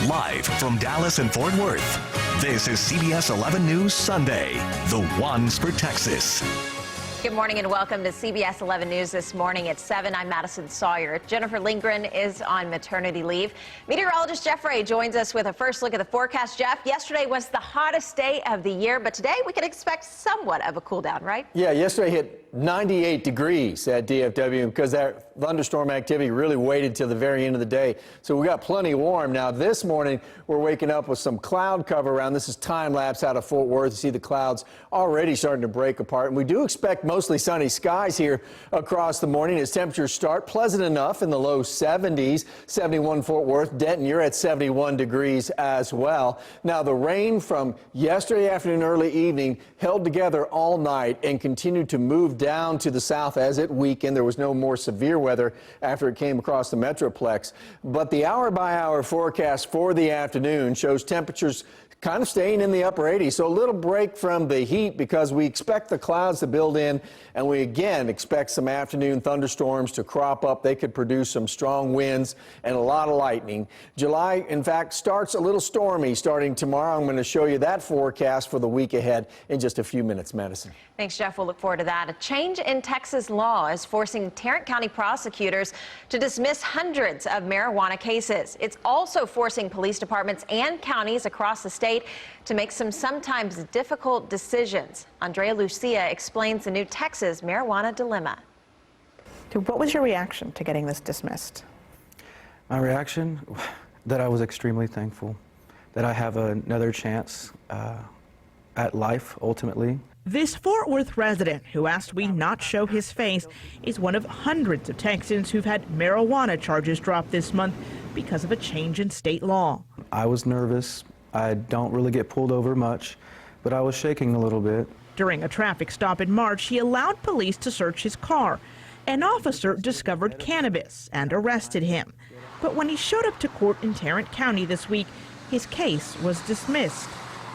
Live from Dallas and Fort Worth, this is CBS 11 News Sunday, the ones for Texas. Good morning and welcome to CBS 11 News this morning at 7. I'm Madison Sawyer. Jennifer Lindgren is on maternity leave. Meteorologist Jeff Ray joins us with a first look at the forecast. Jeff, yesterday was the hottest day of the year, but today we can expect somewhat of a cool down, right? Yeah, yesterday hit 98 degrees at DFW because that thunderstorm activity really waited till the very end of the day. So we got plenty warm. Now this morning we're waking up with some cloud cover around. This is time lapse out of Fort Worth. You see the clouds already starting to break apart. And we do expect mostly sunny skies here across the morning as temperatures start pleasant enough in the low 70s. 71 Fort Worth. Denton, you're at 71 degrees as well. Now the rain from yesterday afternoon, early evening held together all night and continued to move down to the south as it weakened. There was no more severe weather after it came across the Metroplex. But the hour-by-hour forecast for the afternoon shows temperatures kind of staying in the upper 80s. So a little break from the heat because we expect the clouds to build in, and we again expect some afternoon thunderstorms to crop up. They could produce some strong winds and a lot of lightning. July, in fact, starts a little stormy starting tomorrow. I'm going to show you that forecast for the week ahead in just a few minutes, Madison. Thanks, Jeff. We'll look forward to that. A change in Texas law is forcing Tarrant County prosecutors to dismiss hundreds of marijuana cases. It's also forcing police departments and counties across the state to make some sometimes difficult decisions. Andrea Lucia explains the new Texas marijuana dilemma. What was your reaction to getting this dismissed? My reaction? That I was extremely thankful that I have another chance at life, ultimately. This Fort Worth resident, who asked we not show his face, is one of hundreds of Texans who've had marijuana charges dropped this month because of a change in state law. I was nervous. I don't really get pulled over much, but I was shaking a little bit. During a traffic stop in March, he allowed police to search his car. An officer discovered cannabis and arrested him. But when he showed up to court in Tarrant County this week, his case was dismissed,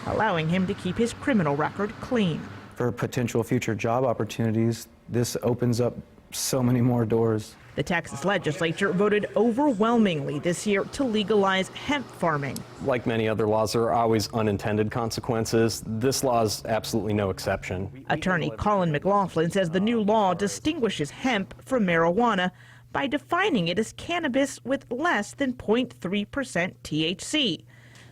allowing him to keep his criminal record clean. For potential future job opportunities, this opens up so many more doors. The Texas legislature voted overwhelmingly this year to legalize hemp farming. Like many other laws, there are always unintended consequences. This law is absolutely no exception. Attorney Colin McLaughlin says the new law distinguishes hemp from marijuana by defining it as cannabis with less than 0.3% THC.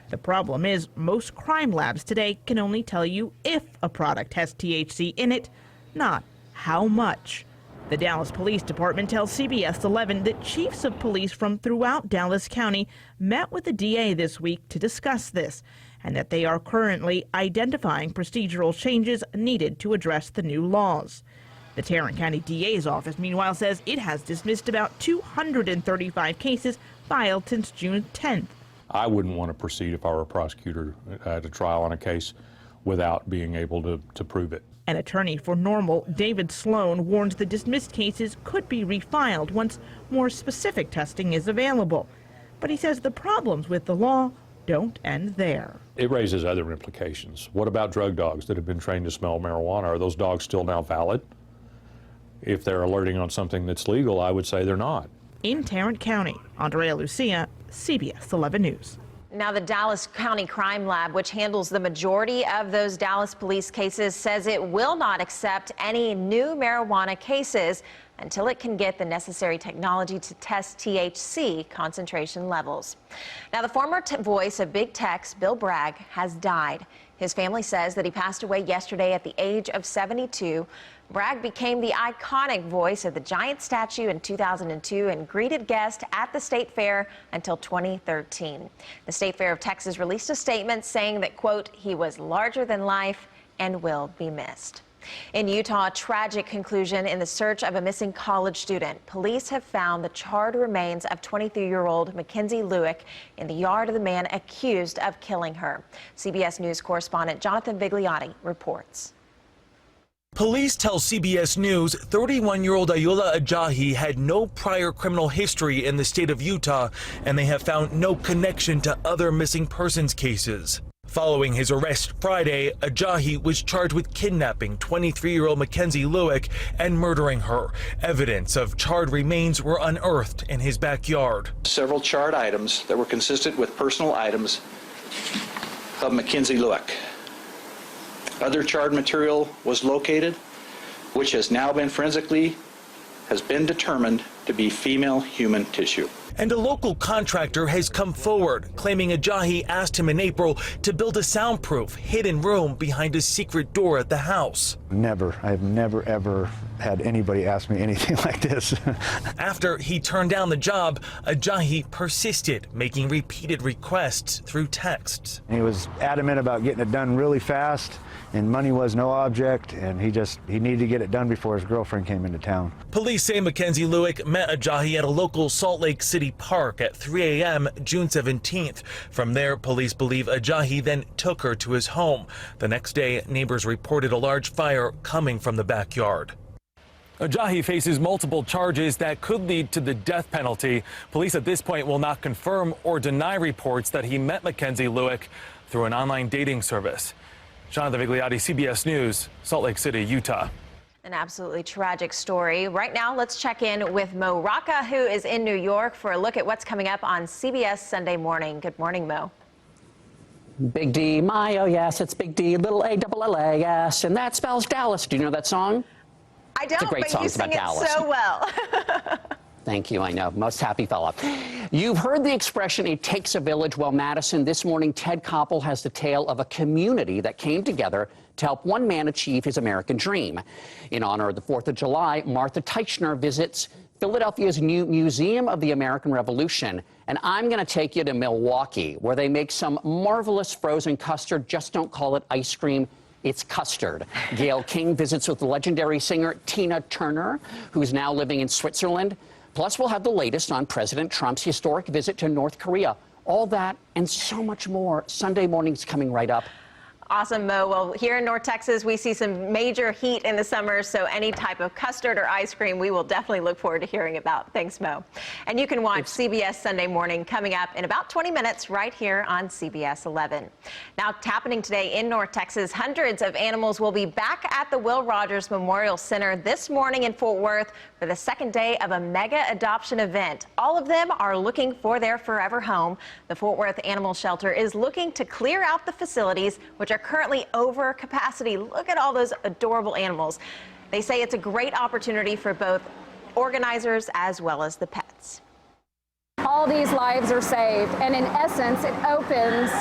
The problem is most crime labs today can only tell you if a product has THC in it, not how much. The Dallas Police Department tells CBS 11 that chiefs of police from throughout Dallas County met with the DA this week to discuss this, and that they are currently identifying procedural changes needed to address the new laws. The Tarrant County DA's office, meanwhile, says it has dismissed about 235 cases filed since June 10th. I wouldn't want to proceed if I were a prosecutor at a trial on a case without being able to prove it. An attorney for Normal, David Sloan, warns the dismissed cases could be refiled once more specific testing is available. But he says the problems with the law don't end there. It raises other implications. What about drug dogs that have been trained to smell marijuana? Are those dogs still now valid? If they're alerting on something that's legal, I would say they're not. In Tarrant County, Andrea Lucia, CBS 11 News. Now, the Dallas County Crime Lab, which handles the majority of those Dallas police cases, says it will not accept any new marijuana cases until it can get the necessary technology to test THC concentration levels. Now, the former voice of Big Tech's Bill Bragg has died. His family says that he passed away yesterday at the age of 72. Bragg became the iconic voice of the giant statue in 2002 and greeted guests at the State Fair until 2013. The State Fair of Texas released a statement saying that, quote, he was larger than life and will be missed. In Utah, a tragic conclusion in the search of a missing college student. Police have found the charred remains of 23-year-old Mackenzie Lewick in the yard of the man accused of killing her. CBS News correspondent Jonathan Vigliotti reports. Police tell CBS News 31-year-old Ayoola Ajayi had no prior criminal history in the state of Utah, and they have found no connection to other missing persons cases. Following his arrest Friday, Ajayi was charged with kidnapping 23-year-old Mackenzie Lueck and murdering her. Evidence of charred remains were unearthed in his backyard. Several charred items that were consistent with personal items of Mackenzie Lueck. Other charred material was located, which has now been determined to be female human tissue. And a local contractor has come forward, claiming Ajayi asked him in April to build a soundproof, hidden room behind a secret door at the house. Never. I have never, ever had anybody ask me anything like this. After he turned down the job, Ajayi persisted, making repeated requests through texts. He was adamant about getting it done really fast, and money was no object, and he needed to get it done before his girlfriend came into town. Police say Mackenzie Lueck met Ajayi at a local Salt Lake City park at 3 a.m. June 17th. From there, police believe Ajayi then took her to his home. The next day, neighbors reported a large fire coming from the backyard. Ajayi faces multiple charges that could lead to the death penalty. Police at this point will not confirm or deny reports that he met Mackenzie Lueck through an online dating service. Jonathan Vigliotti, CBS News, Salt Lake City, Utah. An absolutely tragic story. Right now, let's check in with Mo Rocca, who is in New York, for a look at what's coming up on CBS Sunday Morning. Good morning, Mo. Big D, my, oh yes, it's Big D, little A-double-L-A-S, and that spells Dallas. Do you know that song? I don't, it's a great but song. you It's about sing it Dallas. so well. Thank you, I know. Most happy fella. You've heard the expression, it takes a village. Well, Madison, this morning, Ted Koppel has the tale of a community that came together to help one man achieve his American dream. In honor of the 4th of July, Martha Teichner visits Philadelphia's new Museum of the American Revolution. And I'm going to take you to Milwaukee, where they make some marvelous frozen custard. Just don't call it ice cream. It's custard. Gayle King visits with the legendary singer Tina Turner, who's now living in Switzerland. Plus, we'll have the latest on President Trump's historic visit to North Korea. All that and so much more. Sunday morning's coming right up. Awesome, Mo. Well, here in North Texas, we see some major heat in the summer, so any type of custard or ice cream, we will definitely look forward to hearing about. Thanks, Mo. And you can watch CBS Sunday Morning coming up in about 20 minutes right here on CBS 11. Now, it's happening today in North Texas. Hundreds of animals will be back at the Will Rogers Memorial Center this morning in Fort Worth for the second day of a mega adoption event. All of them are looking for their forever home. The Fort Worth Animal Shelter is looking to clear out the facilities, which are currently over capacity. Look at all those adorable animals. They say it's a great opportunity for both organizers as well as the pets. All these lives are saved, and in essence, it opens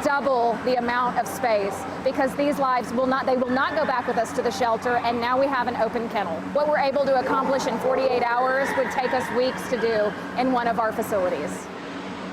double the amount of space because these lives will not go back with us to the shelter, and now we have an open kennel. What we're able to accomplish in 48 hours would take us weeks to do in one of our facilities.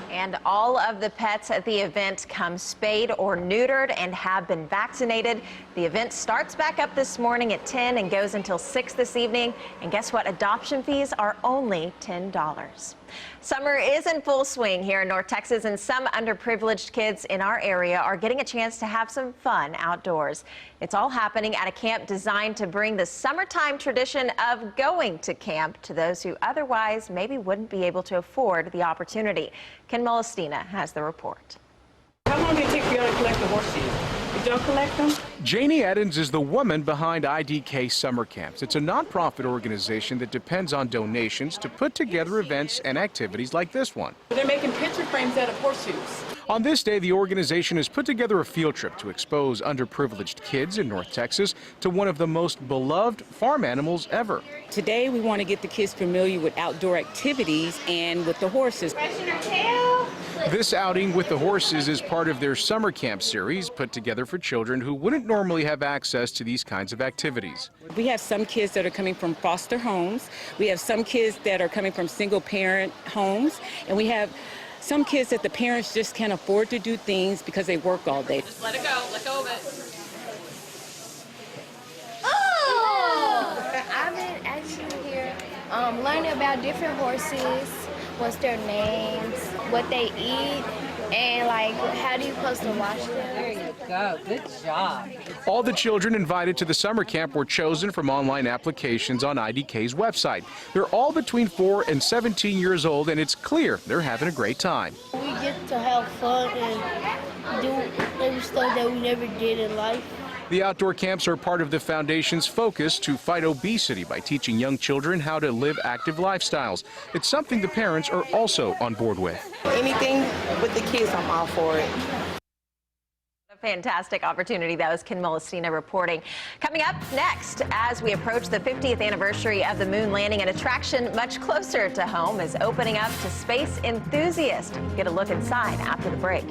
And all of the pets at the event come spayed or neutered and have been vaccinated. The event starts back up this morning at 10 and goes until 6 this evening. And guess what? Adoption fees are only $10. Summer is in full swing here in North Texas, and some underprivileged kids in our area are getting a chance to have some fun outdoors. It's all happening at a camp designed to bring the summertime tradition of going to camp to those who otherwise maybe wouldn't be able to afford the opportunity. Ken Molestina has the report. How long did it take for you to collect the horseshoes? Did y'all collect them? Janie Eddins is the woman behind IDK Summer Camps. It's a nonprofit organization that depends on donations to put together events and activities like this one. They're making picture frames out of horseshoes. On this day, the organization has put together a field trip to expose underprivileged kids in North Texas to one of the most beloved farm animals ever. Today, we want to get the kids familiar with outdoor activities and with the horses. This outing with the horses is part of their summer camp series put together for children who wouldn't normally have access to these kinds of activities. We have some kids that are coming from foster homes. We have some kids that are coming from single parent homes. And we have some kids that the parents just can't afford to do things because they work all day. Just let it go. Let go of it. Oh! I've been actually here learning about different horses, what's their names, what they eat, And like, how do you supposed to wash them? There you go. Good job. All the children invited to the summer camp were chosen from online applications on IDK's website. They're all between 4 and 17 years old, and it's clear they're having a great time. We get to have fun and do every stuff that we never did in life. The outdoor camps are part of the foundation's focus to fight obesity by teaching young children how to live active lifestyles. It's something the parents are also on board with. Anything with the kids, I'm all for it. A fantastic opportunity. That was Ken Molestina reporting. Coming up next, as we approach the 50th anniversary of the moon landing, an attraction much closer to home is opening up to space enthusiasts. Get a look inside after the break.